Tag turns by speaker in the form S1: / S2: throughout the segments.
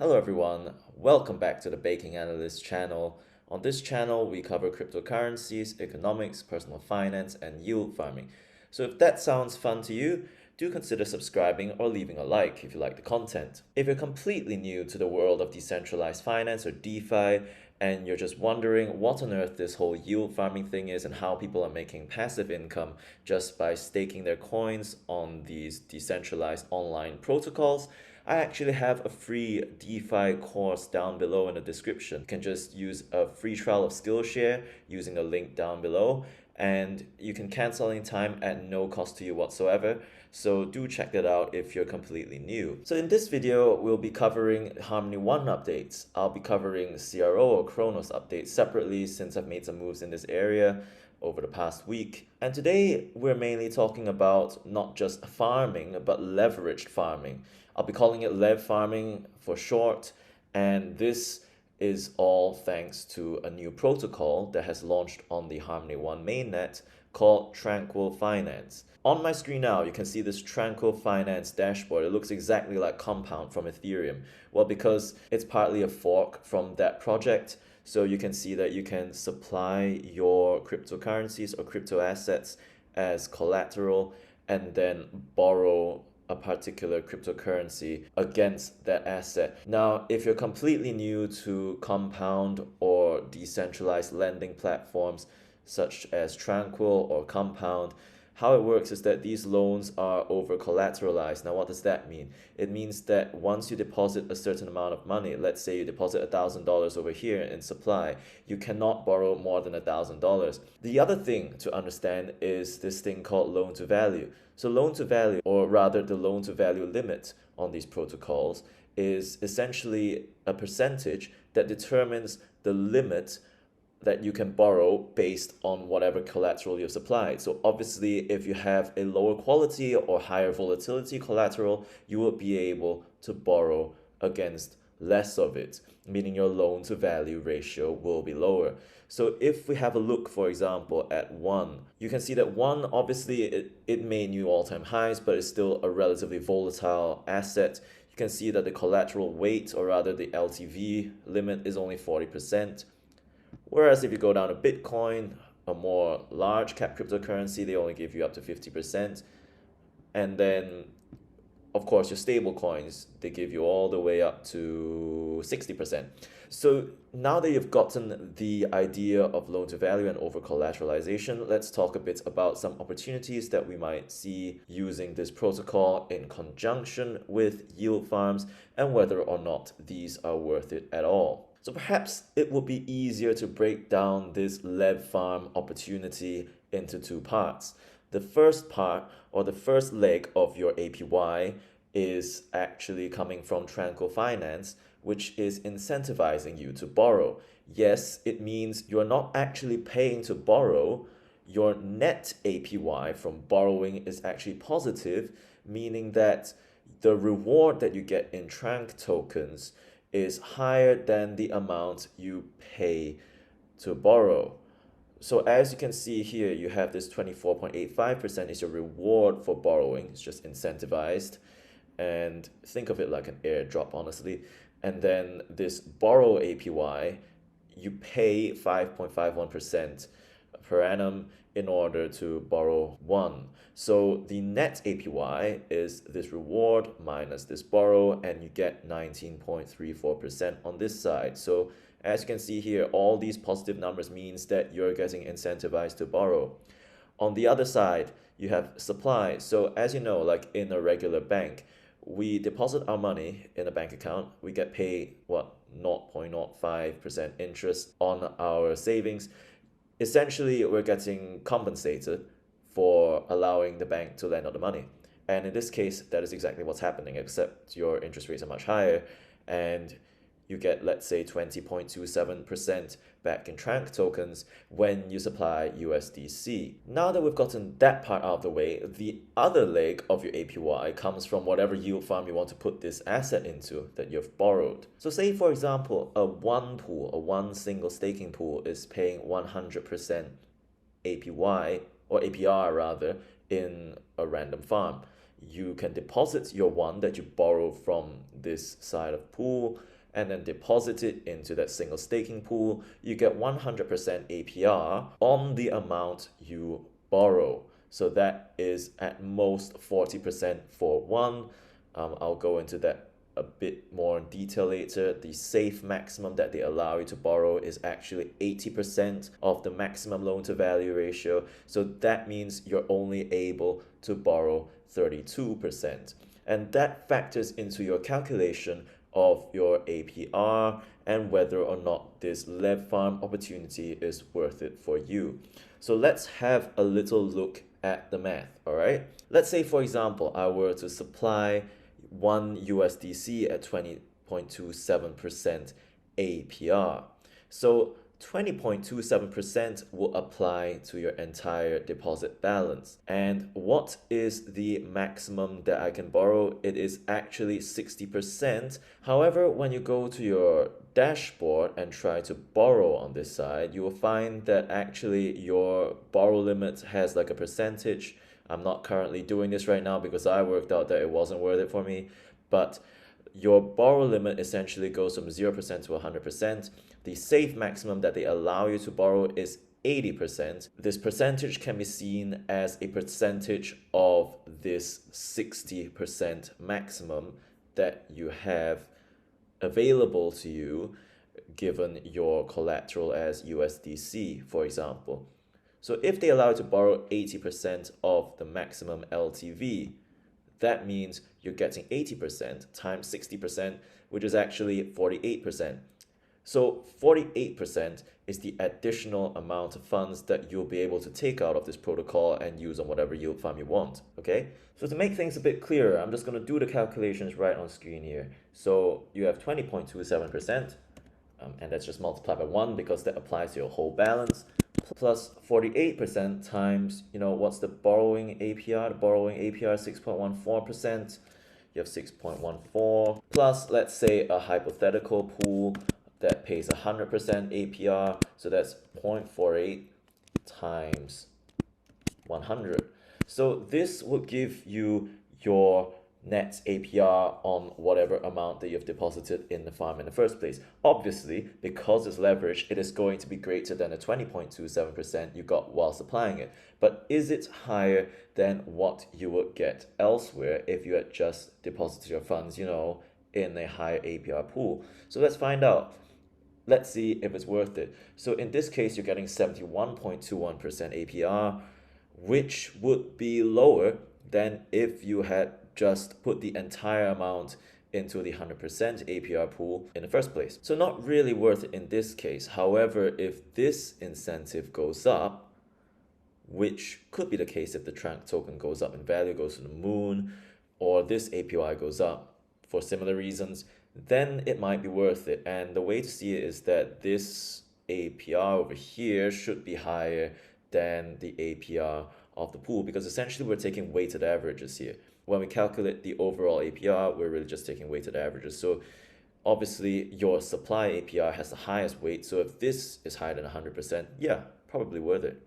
S1: Hello everyone, welcome back to the Baking Analyst channel. On this channel, we cover cryptocurrencies, economics, personal finance, and yield farming. So if that sounds fun to you, do consider subscribing or leaving a like if you like the content. If you're completely new to the world of decentralized finance or DeFi, and you're just wondering what on earth this whole yield farming thing is and how people are making passive income just by staking their coins on these decentralized online protocols, I actually have a free DeFi course down below in the description. You can just use a free trial of Skillshare using a link down below, and you can cancel anytime at no cost to you whatsoever. So do check that out if you're completely new. So in this video, we'll be covering Harmony 1 updates. I'll be covering CRO or Chronos updates separately since I've made some moves in this area over the past week. And today we're mainly talking about not just farming, but leveraged farming. I'll be calling it lev farming for short, and this is all thanks to a new protocol that has launched on the Harmony 1 mainnet called Tranquil Finance. On my screen now, you can see this Tranquil Finance dashboard. It looks exactly like Compound from Ethereum. Well, because it's partly a fork from that project, so you can see that you can supply your cryptocurrencies or crypto assets as collateral and then borrow a particular cryptocurrency against that asset. Now, if you're completely new to Compound or decentralized lending platforms such as Tranquil or Compound, how it works is that these loans are over collateralized. Now, what does that mean? It means that once you deposit a certain amount of money, let's say you deposit $1,000 over here in supply, you cannot borrow more than $1,000. The other thing to understand is this thing called loan to value. So loan to value, or rather the loan to value limit on these protocols, is essentially a percentage that determines the limit that you can borrow based on whatever collateral you've supplied. So obviously, if you have a lower quality or higher volatility collateral, you will be able to borrow against less of it, meaning your loan to value ratio will be lower. So if we have a look, for example, at 1, you can see that 1, obviously, it made new all-time highs, but it's still a relatively volatile asset. You can see that the collateral weight, or rather the LTV limit, is only 40%. Whereas if you go down to Bitcoin, a more large cap cryptocurrency, they only give you up to 50%. And then, of course, your stable coins, they give you all the way up to 60%. So now that you've gotten the idea of loan to value and over collateralization, let's talk a bit about some opportunities that we might see using this protocol in conjunction with yield farms and whether or not these are worth it at all. So perhaps it would be easier to break down this lev farm opportunity into two parts. The first part, or the first leg of your APY, is actually coming from Tranquil Finance, which is incentivizing you to borrow. Yes, it means you're not actually paying to borrow. Your net APY from borrowing is actually positive, meaning that the reward that you get in Tranq tokens is higher than the amount you pay to borrow. So as you can see here, you have this 24.85% is your reward for borrowing. It's just incentivized. And think of it like an airdrop, honestly. And then this borrow APY, you pay 5.51% per annum in order to borrow 1. So the net APY is this reward minus this borrow, and you get 19.34% on this side. So as you can see here, all these positive numbers means that you're getting incentivized to borrow. On the other side, you have supply. So as you know, like in a regular bank, we deposit our money in a bank account. We get paid, 0.05% interest on our savings. Essentially, we're getting compensated for allowing the bank to lend out the money. And in this case, that is exactly what's happening, except your interest rates are much higher, and you get, let's say, 20.27% back in Tranq tokens when you supply USDC. Now that we've gotten that part out of the way, the other leg of your APY comes from whatever yield farm you want to put this asset into that you've borrowed. So say, for example, a one single staking pool is paying 100% APY, or APR rather, in a random farm. you can deposit your one that you borrow from this side of pool and then deposit it into that single staking pool. You get 100% APR on the amount you borrow. So that is at most 40% for one. I'll go into that a bit more in detail later. The safe maximum that they allow you to borrow is actually 80% of the maximum loan to value ratio. So that means you're only able to borrow 32%. And that factors into your calculation of your APR and whether or not this lev farm opportunity is worth it for you. So let's have a little look at the math, all right? Let's say, for example, I were to supply one USDC at 20.27% APR. So 20.27% will apply to your entire deposit balance. And what is the maximum that I can borrow? It is actually 60%. However, when you go to your dashboard and try to borrow on this side, you will find that actually your borrow limit has like a percentage. I'm not currently doing this right now because I worked out that it wasn't worth it for me, but your borrow limit essentially goes from 0% to 100%. The safe maximum that they allow you to borrow is 80%. This percentage can be seen as a percentage of this 60% maximum that you have available to you given your collateral as USDC, for example. So if they allow you to borrow 80% of the maximum LTV, that means you're getting 80% times 60%, which is actually 48%. So 48% is the additional amount of funds that you'll be able to take out of this protocol and use on whatever yield farm you want, okay? So to make things a bit clearer, I'm just going to do the calculations right on screen here. So you have 20.27%, and that's just multiplied by 1 because that applies to your whole balance, plus 48% times, what's the borrowing APR? The borrowing APR is 6.14%. You have 6.14 plus, let's say, a hypothetical pool that pays 100% APR. So that's 0.48 times 100. So this would give you your net APR on whatever amount that you've deposited in the farm in the first place. Obviously, because it's leveraged, it is going to be greater than the 20.27% you got while supplying it. But is it higher than what you would get elsewhere if you had just deposited your funds, in a higher APR pool? So let's find out. Let's see if it's worth it. So in this case, you're getting 71.21% APR, which would be lower than if you had just put the entire amount into the 100% APR pool in the first place. So not really worth it in this case. However, if this incentive goes up, which could be the case if the Tranq token goes up in value, goes to the moon, or this APY goes up for similar reasons, then it might be worth it. And the way to see it is that this APR over here should be higher than the APR of the pool, because essentially we're taking weighted averages here. When we calculate the overall APR, we're really just taking weighted averages. So obviously your supply APR has the highest weight. So if this is higher than 100%, yeah, probably worth it.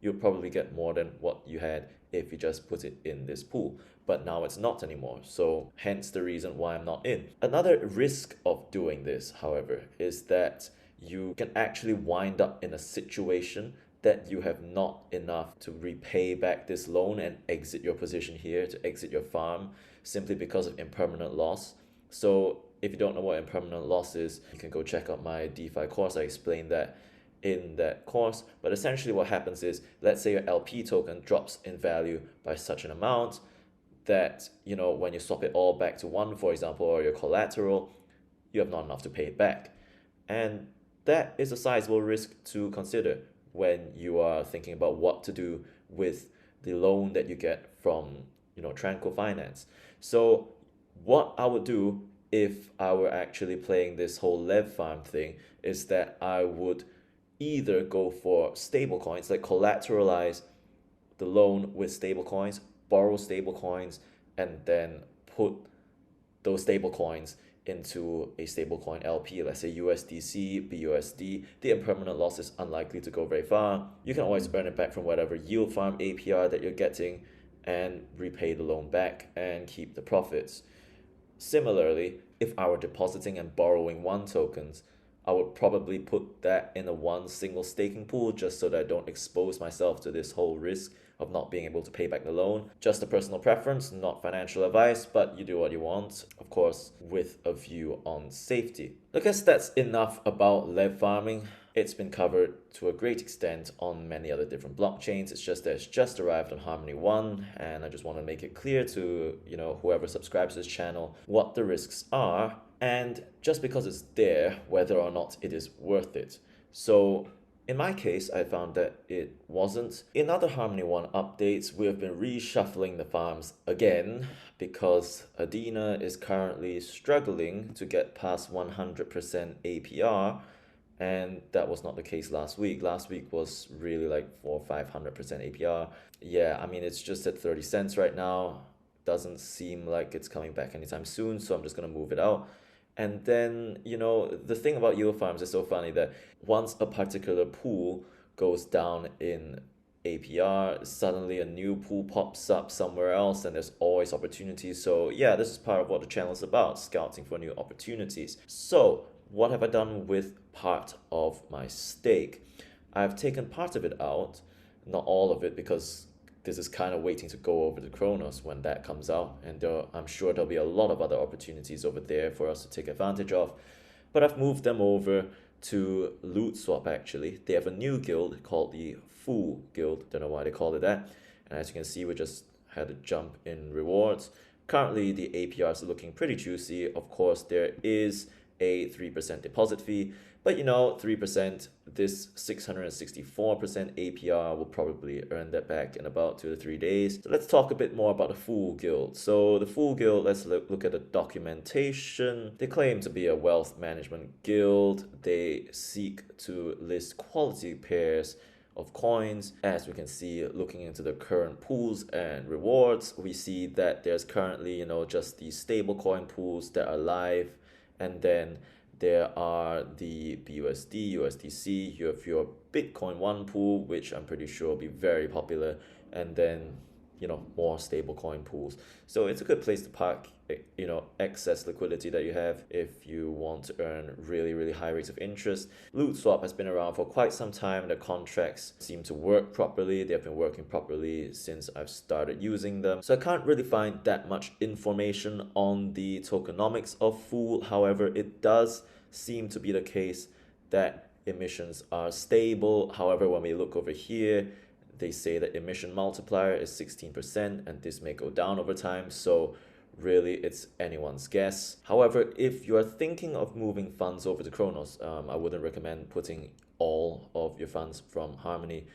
S1: You'll probably get more than what you had if you just put it in this pool. But now it's not anymore. So hence the reason why I'm not in. Another risk of doing this, however, is that you can actually wind up in a situation that you have not enough to repay back this loan and exit your position here, to exit your farm, simply because of impermanent loss. So if you don't know what impermanent loss is, you can go check out my DeFi course. I explained that in that course. But essentially what happens is, let's say your LP token drops in value by such an amount that, when you swap it all back to one, for example, or your collateral, you have not enough to pay it back. And that is a sizable risk to consider when you are thinking about what to do with the loan that you get from, Tranquil Finance. So what I would do if I were actually playing this whole lev farm thing is that I would either go for stable coins, like collateralize the loan with stable coins, borrow stable coins, and then put those stable coins into a stablecoin LP, let's say USDC, BUSD. The impermanent loss is unlikely to go very far. You can always earn it back from whatever yield farm APR that you're getting, and repay the loan back and keep the profits. Similarly, if I were depositing and borrowing one tokens, I would probably put that in a one single staking pool just so that I don't expose myself to this whole risk of not being able to pay back the loan. Just a personal preference, not financial advice, but you do what you want, of course, with a view on safety. I guess that's enough about lev farming. It's been covered to a great extent on many other different blockchains. It's just that it's just arrived on Harmony One, and I just want to make it clear to, whoever subscribes to this channel what the risks are, and just because it's there, whether or not it is worth it. So in my case, I found that it wasn't. In other Harmony One updates, we have been reshuffling the farms again because Adina is currently struggling to get past 100% APR, and that was not the case last week. Last week was really like 400-500% APR. Yeah, I mean, it's just at 30 cents right now. Doesn't seem like it's coming back anytime soon, so I'm just gonna move it out. And then, the thing about yield farms is so funny that once a particular pool goes down in APR, suddenly a new pool pops up somewhere else, and there's always opportunities. So yeah, this is part of what the channel is about, scouting for new opportunities. So what have I done with part of my stake? I've taken part of it out, not all of it, because this is kind of waiting to go over to Kronos when that comes out, and I'm sure there'll be a lot of other opportunities over there for us to take advantage of. But I've moved them over to Loot Swap actually. They have a new guild called the Fool Guild. Don't know why they call it that. And as you can see, we just had a jump in rewards. Currently, the APRs are looking pretty juicy. Of course, there is a 3% deposit fee, but 3%, this 664% APR will probably earn that back in about 2 to 3 days. So let's talk a bit more about the Fool Guild. So the Fool Guild, let's look at the documentation. They claim to be a wealth management guild. They seek to list quality pairs of coins. As we can see, looking into the current pools and rewards, we see that there's currently, just these stable coin pools that are live, and then there are the BUSD, USDC, you have your Bitcoin One pool, which I'm pretty sure will be very popular, and then, more stable coin pools. So it's a good place to park, excess liquidity that you have if you want to earn really, really high rates of interest. Loot Swap has been around for quite some time. The contracts seem to work properly. They've been working properly since I've started using them. So I can't really find that much information on the tokenomics of Fool. However, it does seem to be the case that emissions are stable. However, when we look over here, they say that emission multiplier is 16%, and this may go down over time. So really, it's anyone's guess. However, if you are thinking of moving funds over to Kronos, I wouldn't recommend putting all of your funds from Harmony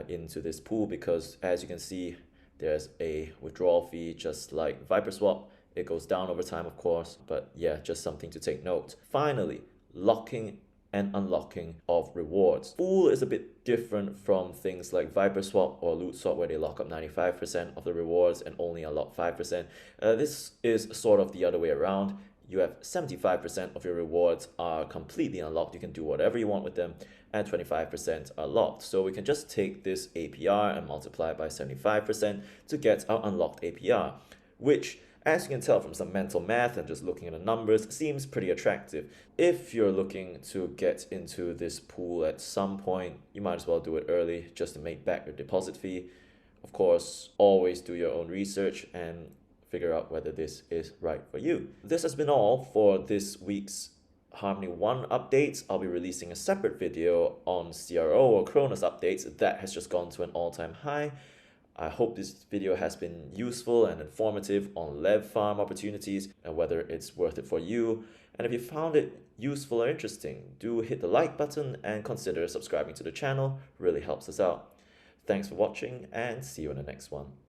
S1: into this pool, because as you can see, there's a withdrawal fee just like ViperSwap. It goes down over time, of course, but yeah, just something to take note. Finally, locking and unlocking of rewards. Fool is a bit different from things like ViperSwap or LootSwap, where they lock up 95% of the rewards and only unlock 5%. This is sort of the other way around. You have 75% of your rewards are completely unlocked. You can do whatever you want with them, and 25% are locked. So we can just take this APR and multiply it by 75% to get our unlocked APR, which, as you can tell from some mental math and just looking at the numbers, seems pretty attractive. If you're looking to get into this pool at some point, you might as well do it early just to make back your deposit fee. Of course, always do your own research and figure out whether this is right for you. This has been all for this week's Harmony One updates. I'll be releasing a separate video on CRO or Kronos updates. That has just gone to an all-time high. I hope this video has been useful and informative on lev farm opportunities and whether it's worth it for you. And if you found it useful or interesting, do hit the like button and consider subscribing to the channel. Really helps us out. Thanks for watching, and see you in the next one.